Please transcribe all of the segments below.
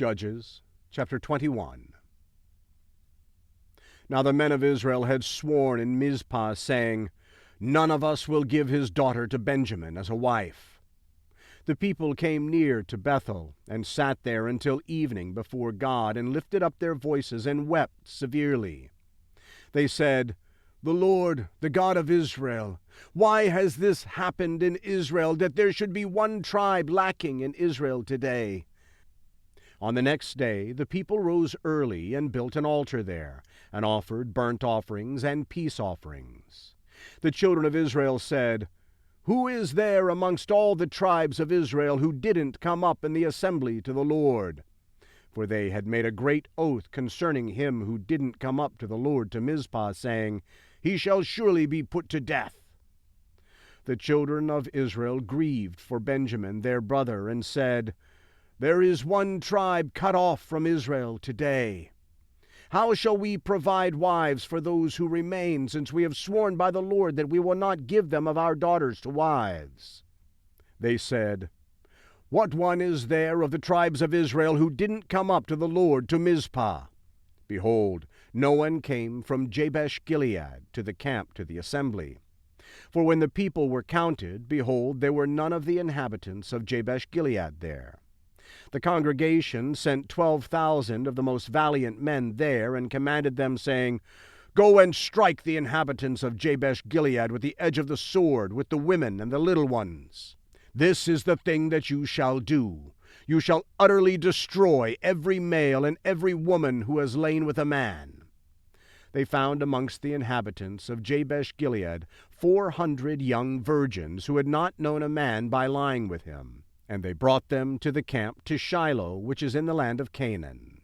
Judges chapter 21. Now the men of Israel had sworn in Mizpah, saying, None of us will give his daughter to Benjamin as a wife. The people came near to Bethel, and sat there until evening before God, and lifted up their voices, and wept severely. They said, The Lord, the God of Israel, why has this happened in Israel, that there should be one tribe lacking in Israel today? On the next day the people rose early and built an altar there, and offered burnt offerings and peace offerings. The children of Israel said, Who is there amongst all the tribes of Israel who didn't come up in the assembly to the Lord? For they had made a great oath concerning him who didn't come up to the Lord to Mizpah, saying, He shall surely be put to death. The children of Israel grieved for Benjamin their brother, and said, There is one tribe cut off from Israel today. How shall we provide wives for those who remain, since we have sworn by the Lord that we will not give them of our daughters to wives? They said, What one is there of the tribes of Israel who didn't come up to the Lord to Mizpah? Behold, no one came from Jabesh-Gilead to the camp to the assembly. For when the people were counted, behold, there were none of the inhabitants of Jabesh-Gilead there. The congregation sent 12,000 of the most valiant men there, and commanded them, saying, Go and strike the inhabitants of Jabesh-Gilead with the edge of the sword, with the women and the little ones. This is the thing that you shall do. You shall utterly destroy every male and every woman who has lain with a man. They found amongst the inhabitants of Jabesh-Gilead 400 young virgins who had not known a man by lying with him. And they brought them to the camp to Shiloh, which is in the land of Canaan.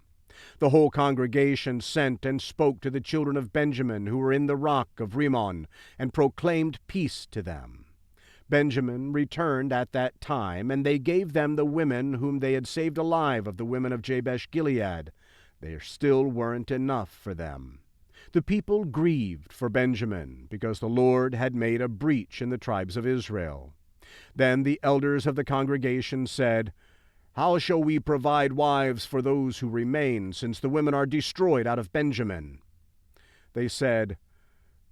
The whole congregation sent and spoke to the children of Benjamin who were in the rock of Rimmon, and proclaimed peace to them. Benjamin returned at that time, and they gave them the women whom they had saved alive of the women of Jabesh-Gilead. There still weren't enough for them. The people grieved for Benjamin, because the Lord had made a breach in the tribes of Israel. Then the elders of the congregation said, How shall we provide wives for those who remain, since the women are destroyed out of Benjamin? They said,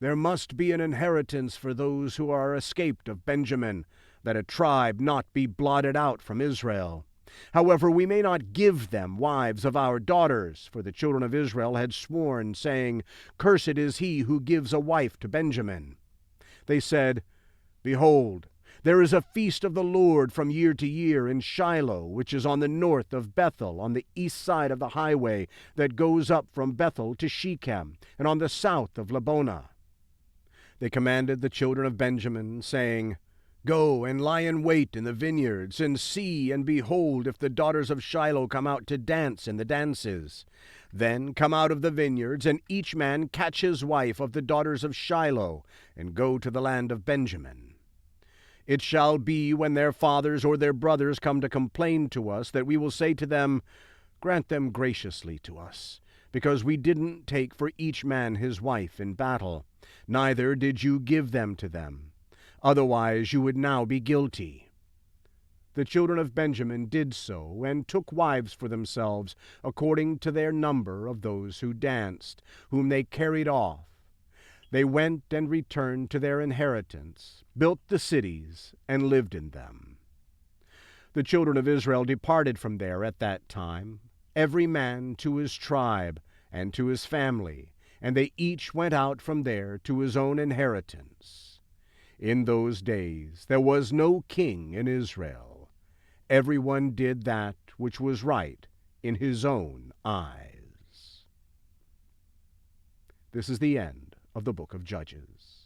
There must be an inheritance for those who are escaped of Benjamin, that a tribe not be blotted out from Israel. However, we may not give them wives of our daughters, for the children of Israel had sworn, saying, Cursed is he who gives a wife to Benjamin. They said, Behold, there is a feast of the Lord from year to year in Shiloh, which is on the north of Bethel, on the east side of the highway that goes up from Bethel to Shechem, and on the south of Lebonah. They commanded the children of Benjamin, saying, Go and lie in wait in the vineyards, and see and behold if the daughters of Shiloh come out to dance in the dances. Then come out of the vineyards, and each man catch his wife of the daughters of Shiloh, and go to the land of Benjamin. It shall be, when their fathers or their brothers come to complain to us, that we will say to them, Grant them graciously to us, because we didn't take for each man his wife in battle, neither did you give them to them. Otherwise you would now be guilty. The children of Benjamin did so, and took wives for themselves, according to their number of those who danced, whom they carried off. They went and returned to their inheritance, built the cities, and lived in them. The children of Israel departed from there at that time, every man to his tribe and to his family, and they each went out from there to his own inheritance. In those days there was no king in Israel. Everyone did that which was right in his own eyes. This is the end of the book of Judges.